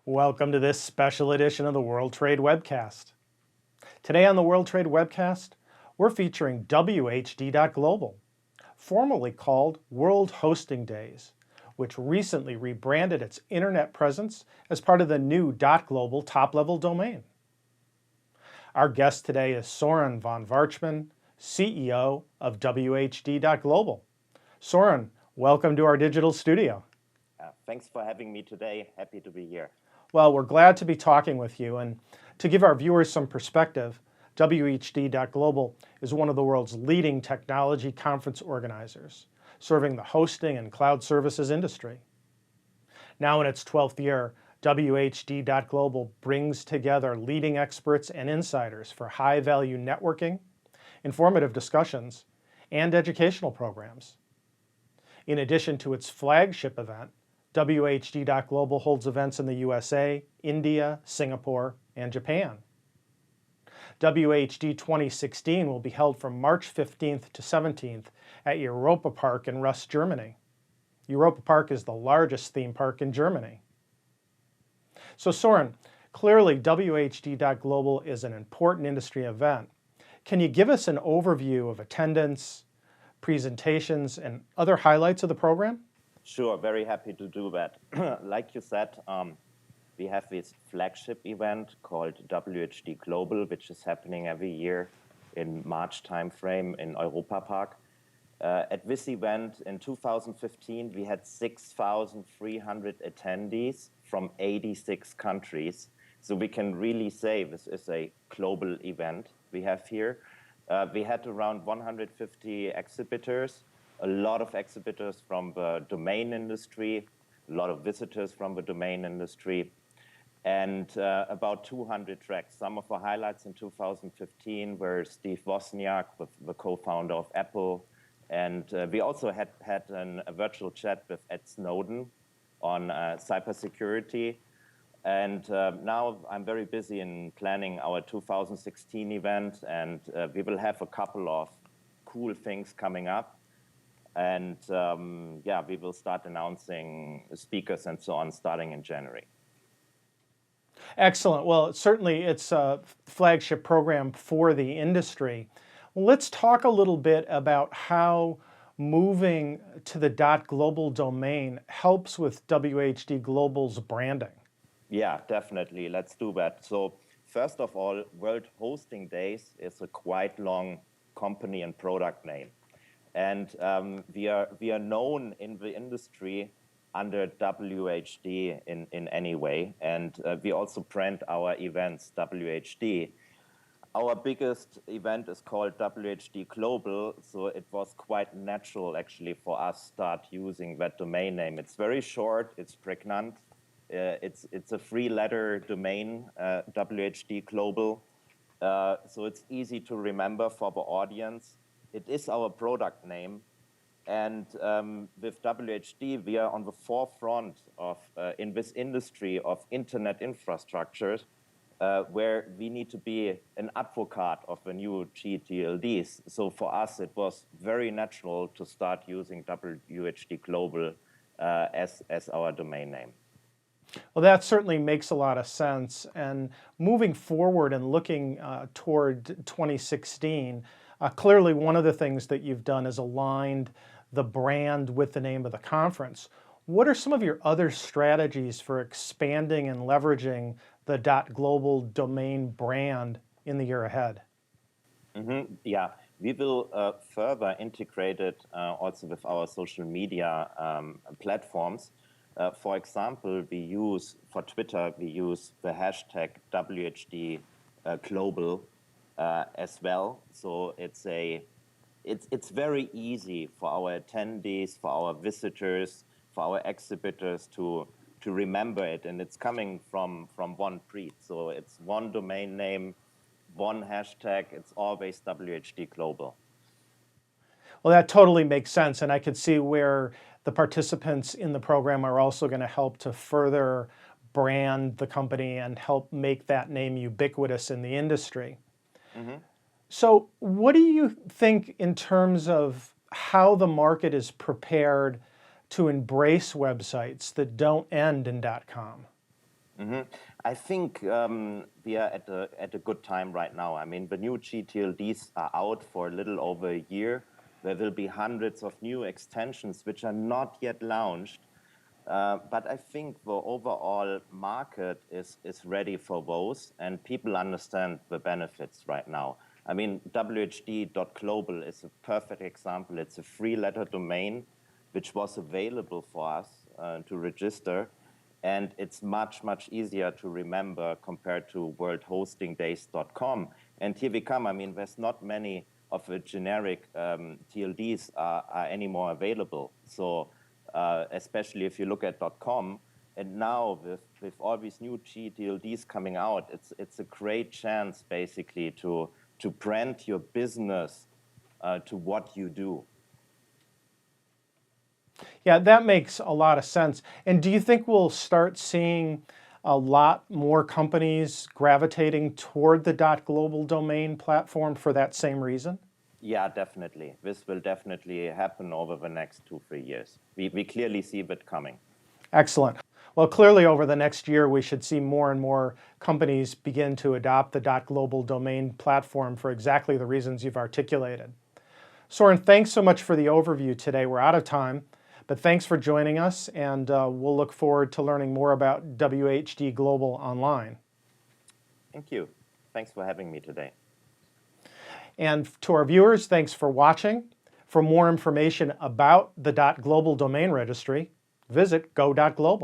Welcome to this special edition of the World Trade Webcast. Today on the World Trade Webcast, we're featuring WHD.Global, formerly called World Hosting Days, which recently rebranded its internet presence as part of the new .global top-level domain. Our guest today is Soren von Varchman, CEO of WHD.Global. Soren, welcome to our digital studio. Thanks for having me today. Happy to be here. Well, we're glad to be talking with you, and to give our viewers some perspective, WHD.Global is one of the world's leading technology conference organizers, serving the hosting and cloud services industry. Now in its 12th year, WHD.Global brings together leading experts and insiders for high-value networking, informative discussions, and educational programs. In addition to its flagship event, WHD.Global holds events in the USA, India, Singapore, and Japan. WHD 2016 will be held from March 15th to 17th at Europa Park in Rust, Germany. Europa Park is the largest theme park in Germany. So Soren, clearly WHD.Global is an important industry event. Can you give us an overview of attendance, presentations, and other highlights of the program? Sure, very happy to do that. Like you said, we have this flagship event called WHD.Global, which is happening every year in March timeframe in Europa Park. At this event in 2015, we had 6,300 attendees from 86 countries. So we can really say this is a global event we have here. We had around 150 exhibitors, a lot of exhibitors from the domain industry, a lot of visitors from the domain industry, and about 200 tracks. Some of the highlights in 2015 were Steve Wozniak, the co-founder of Apple, and we also had a virtual chat with Ed Snowden on cybersecurity. And now I'm very busy in planning our 2016 event, and we will have a couple of cool things coming up. And we will start announcing speakers and so on starting in January. Excellent. Well, certainly it's a flagship program for the industry. Well, let's talk a little bit about how moving to the .global domain helps with WHD.Global's branding. Yeah, definitely. Let's do that. So first of all, World Hosting Days is a quite long company and product name. And we are known in the industry under WHD in any way. And we also brand our events WHD. Our biggest event is called WHD.Global, so it was quite natural actually for us start using that domain name. It's very short, it's pregnant. It's a three-letter domain, WHD.Global. So it's easy to remember for the audience. It is our product name, and with WHD, we are on the forefront of in this industry of internet infrastructures, where we need to be an advocate of the new GTLDs. So for us, it was very natural to start using WHD.Global as our domain name. Well, that certainly makes a lot of sense. And moving forward and looking toward 2016, clearly one of the things that you've done is aligned the brand with the name of the conference. What are some of your other strategies for expanding and leveraging the .global domain brand in the year ahead? Mm-hmm. Yeah, we will further integrate it also with our social media platforms. For example, for Twitter, we use the hashtag WHD.Global as well. So it's very easy for our attendees, for our visitors, for our exhibitors to remember it, and it's coming from one breed. So it's one domain name, one hashtag. It's always WHD.Global. Well, that totally makes sense, and I could see where the participants in the program are also going to help to further brand the company and help make that name ubiquitous in the industry. Mm-hmm. So what do you think in terms of how the market is prepared to embrace websites that don't end in .com? I think we are at a good time right now. I mean, the new GTLDs are out for a little over a year. There will be hundreds of new extensions which are not yet launched. But I think the overall market is ready for those, and people understand the benefits right now. I mean, WHD.Global is a perfect example. It's a three-letter domain which was available for us to register. And it's much, much easier to remember compared to worldhostingdays.com. And here we come. I mean, there's not many of the generic TLDs are anymore available. So especially if you look at .com, and now with all these new GTLDs coming out, it's a great chance basically to brand your business to what you do. Yeah, that makes a lot of sense. And do you think we'll start seeing a lot more companies gravitating toward the .global domain platform for that same reason? Yeah, definitely. This will definitely happen over the next 2-3 years. We clearly see it coming. Excellent. Well, clearly over the next year, we should see more and more companies begin to adopt the .global domain platform for exactly the reasons you've articulated. Soren, thanks so much for the overview today. We're out of time, but thanks for joining us, and we'll look forward to learning more about WHD Global online. Thank you. Thanks for having me today. And to our viewers, thanks for watching. For more information about the .global domain registry, visit go.global.